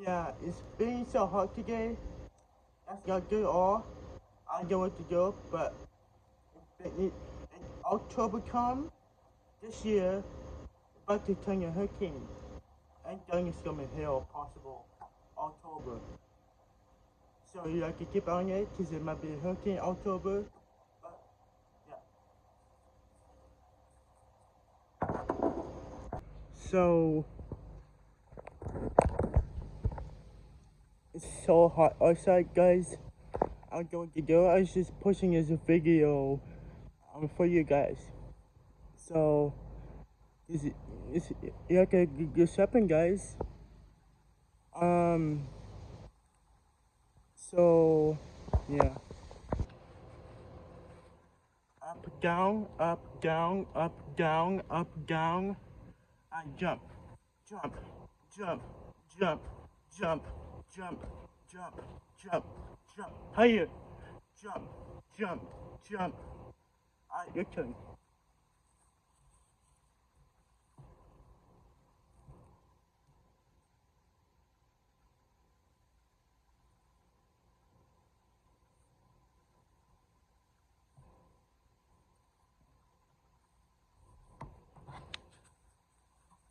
Yeah, it's been so hot today. That's not good at all. I know what to do, but in October come this year, about to turn a hurricane. And thunderstorm and hail possible October. So you have to keep on it because it might be a hurricane October. But yeah. So it's so hot outside, guys. I'm going to go. I was just pushing this video for you guys. So it's like a good shopping, guys. Um. So yeah. Up, down, up, down, up, down, up, down. I jump, jump, jump, jump, jump, jump, jump, jump, jump. Higher. Jump, jump, jump. Your turn.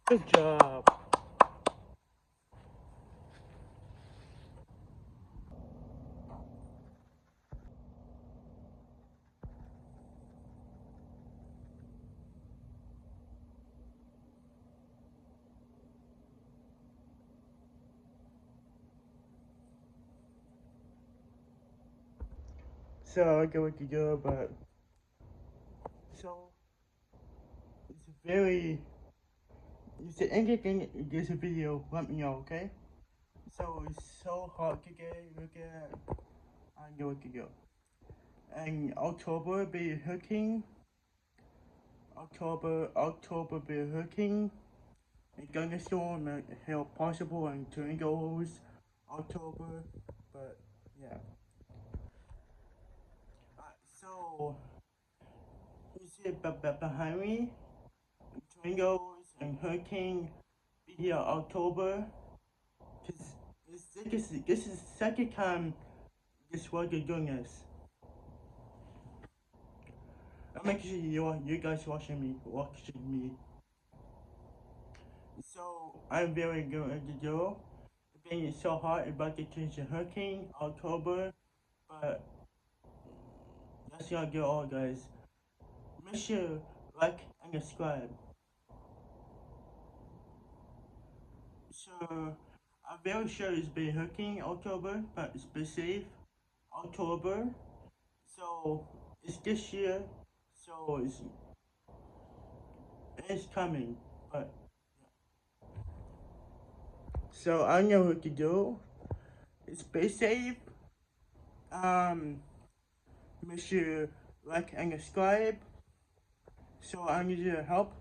Good job. So I get what you do, but so it's very. It's anything. There's a video. Let me know, okay? So it's so hot today. Look at. I know what to do. And October be a hurricane. October be a hurricane. A thunderstorm and hail possible and tornadoes. October, but yeah. So you see behind me, tornadoes and hurricane be here October. Cause this is the second time this weather doing this. I'm making sure you guys watching me. So I'm very good at the do. Being so hot, about to change the hurricane October, but that's not good all, guys. Make sure like and subscribe. So I'm very sure it's been hurricane October, but it's been safe October. So it's this year, so it's coming, but so I know what to do. It's be safe. Um, make sure like and subscribe. So I need your help.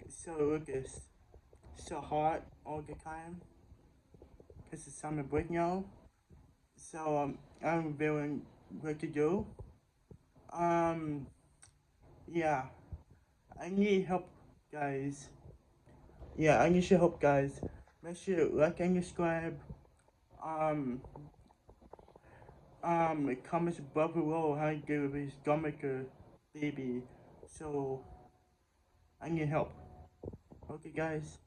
So look, it's so hot all the time because it's summer break now. So I'm very what to do. Um, yeah, I need help, guys. Yeah, I need your help, guys. Make sure you like and subscribe. Um, comments above below how you do this Dollmaker baby. So I need help. Okay, guys.